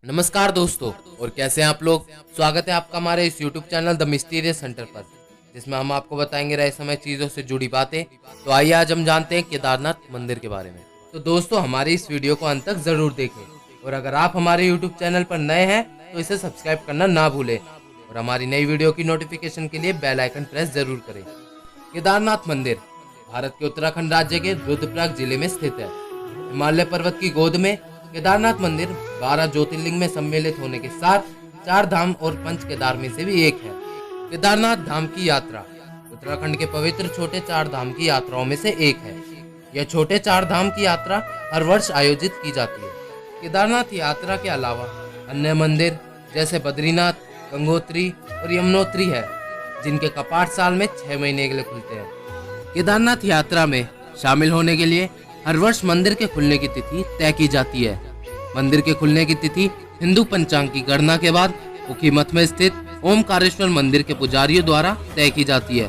नमस्कार दोस्तों, और कैसे हैं आप लोग। स्वागत है आपका हमारे इस YouTube channel the mysterious centre पर, जिसमें हम आपको बताएंगे रहस्यमय चीज़ों से जुड़ी बातें। तो आइए आज हम जानते हैं केदारनाथ मंदिर के बारे में। तो दोस्तों, हमारी इस वीडियो को अंत तक ज़रूर देखें, और अगर आप हमारे YouTube चैनल पर नए हैं तो इसे सब्सक्राइब करना ना भूलें, और हमारी नई वीडियो की नोटिफिकेशन के लिए बेल आइकन प्रेस जरूर करें। केदारनाथ मंदिर भारत के उत्तराखंड राज्य के रुद्रप्रयाग जिले में स्थित है। हिमालय पर्वत की गोद में केदारनाथ मंदिर 12 ज्योतिर्लिंग में सम्मिलित होने के साथ 4 धाम और 5 केदार में से भी एक है। केदारनाथ धाम की यात्रा उत्तराखंड के पवित्र छोटे 4 धाम की यात्राओं में से एक है। यह छोटे 4 धाम की यात्रा हर वर्ष आयोजित की जाती है। केदारनाथ यात्रा के अलावा अन्य मंदिर जैसे बद्रीनाथ, गंगोत्री और यमुनोत्री है, जिनके कपाट साल में 6 महीने के लिए खुलते हैं। केदारनाथ यात्रा में शामिल होने के लिए हर वर्ष मंदिर के खुलने की तिथि तय की जाती है। मंदिर के खुलने की तिथि हिंदू पंचांग की गणना के बाद उखीमठ में स्थित ओमकारेश्वर मंदिर के पुजारियों द्वारा तय की जाती है।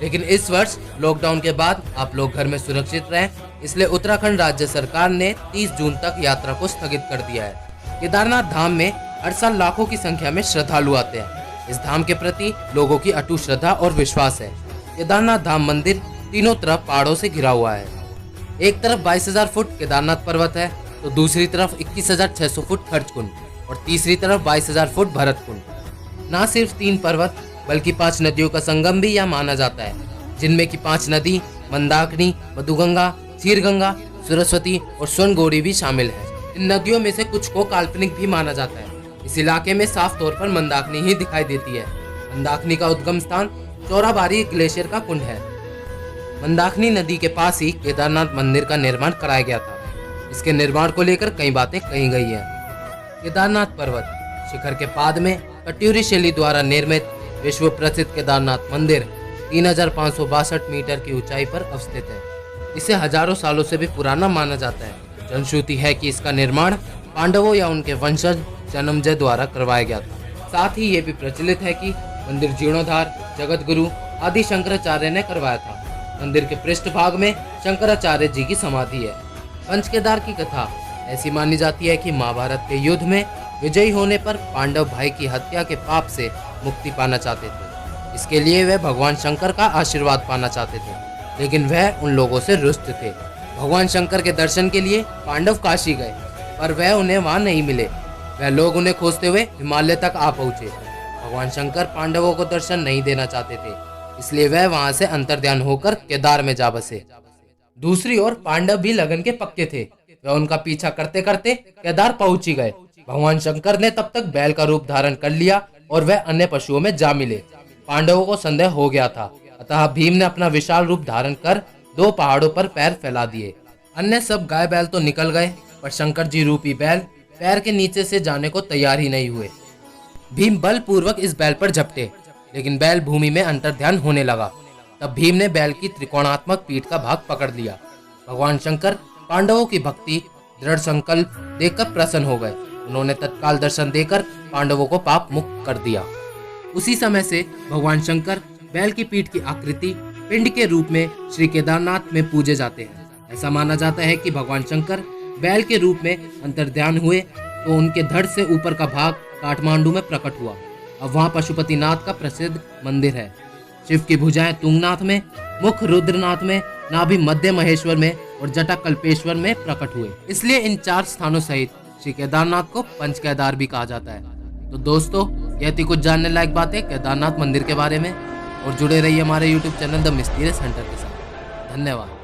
लेकिन इस वर्ष लॉकडाउन के बाद आप लोग घर में सुरक्षित रहें, इसलिए उत्तराखंड राज्य सरकार ने 30 जून तक यात्रा को स्थगित कर दिया है। केदारनाथ धाम में हर साल लाखों की संख्या में श्रद्धालु आते हैं। इस धाम के प्रति लोगों की अटूट श्रद्धा और विश्वास है। केदारनाथ धाम मंदिर तीनों तरफ पहाड़ों से घिरा हुआ है। एक तरफ 22,000 फुट केदारनाथ पर्वत है, तो दूसरी तरफ 21,600 फुट खर्च कुंड और तीसरी तरफ 22,000 फुट भरत कुंड। न सिर्फ 3 पर्वत बल्कि 5 नदियों का संगम भी यह माना जाता है, जिनमें की 5 नदी मंदाकिनी, मधुगंगा, क्षीरगंगा, सरस्वती और सोनगौरी भी शामिल है। इन नदियों में से कुछ को काल्पनिक भी माना जाता है। इस इलाके में साफ तौर पर मंदाकिनी ही दिखाई देती है। मंदाकिनी का उद्गम स्थान चौराबाड़ी ग्लेशियर का कुंड है। मंदाकिनी नदी के पास ही केदारनाथ मंदिर का निर्माण कराया गया था। इसके निर्माण को लेकर कई बातें कही गई हैं। केदारनाथ पर्वत शिखर के पाद में कट्यूरी शैली द्वारा निर्मित विश्व प्रसिद्ध केदारनाथ मंदिर 3,562 मीटर की ऊंचाई पर अवस्थित है। इसे हजारों सालों से भी पुराना माना जाता है। जनश्रुति है कि इसका निर्माण पांडवों या उनके वंशज जन्मजय द्वारा करवाया गया था। साथ ही ये भी प्रचलित है कि मंदिर जीर्णोद्धार जगत गुरु आदि शंकराचार्य ने करवाया था। मंदिर के पृष्ठभाग में शंकराचार्य जी की समाधि है। पंच केदार की कथा ऐसी मानी जाती है कि महाभारत के युद्ध में विजयी होने पर पांडव भाई की हत्या के पाप से मुक्ति पाना चाहते थे। इसके लिए वे भगवान शंकर का आशीर्वाद पाना चाहते थे, लेकिन वह उन लोगों से रुष्ट थे। भगवान शंकर के दर्शन के लिए पांडव काशी गए, पर वह उन्हें वहां नहीं मिले। वह लोग उन्हें खोजते हुए हिमालय तक आ पहुंचे। भगवान शंकर पांडवों को दर्शन नहीं देना चाहते थे, इसलिए वह वहां से अंतर्ध्यान होकर केदार में जा बसे। दूसरी ओर पांडव भी लगन के पक्के थे। वह उनका पीछा करते करते केदार पहुंच ही गए। भगवान शंकर ने तब तक बैल का रूप धारण कर लिया और वह अन्य पशुओं में जा मिले। पांडवों को संदेह हो गया था, अतः भीम ने अपना विशाल रूप धारण कर 2 पहाड़ों पर पैर फैला दिए। अन्य सब गाय बैल तो निकल गए, पर शंकर जी रूपी बैल पैर के नीचे से जाने को तैयार ही नहीं हुए। भीम बलपूर्वक इस बैल पर झपटे, लेकिन बैल भूमि में अंतर्ध्यान होने लगा। तब भीम ने बैल की त्रिकोणात्मक पीठ का भाग पकड़ लिया। भगवान शंकर पांडवों की भक्ति दृढ़ संकल्प देखकर प्रसन्न हो गए। उन्होंने तत्काल दर्शन देकर पांडवों को पाप मुक्त कर दिया। उसी समय से भगवान शंकर बैल की पीठ की आकृति पिंड के रूप में श्री केदारनाथ में पूजे जाते हैं। ऐसा माना जाता है कि भगवान शंकर बैल के रूप में अंतर्ध्यान हुए तो उनके धड़ से ऊपर का भाग काठमांडू में प्रकट हुआ। अब वहाँ पशुपतिनाथ का प्रसिद्ध मंदिर है। शिव की भुजाएं तुंगनाथ में, मुख रुद्रनाथ में, नाभि मध्य महेश्वर में और जटा कल्पेश्वर में प्रकट हुए। इसलिए इन 4 स्थानों सहित श्री केदारनाथ को पंच केदार भी कहा जाता है। तो दोस्तों, यह थी कुछ जानने लायक बातें केदारनाथ मंदिर के बारे में, और जुड़े रहिए हमारे YouTube channel the mysterious centre के साथ। धन्यवाद।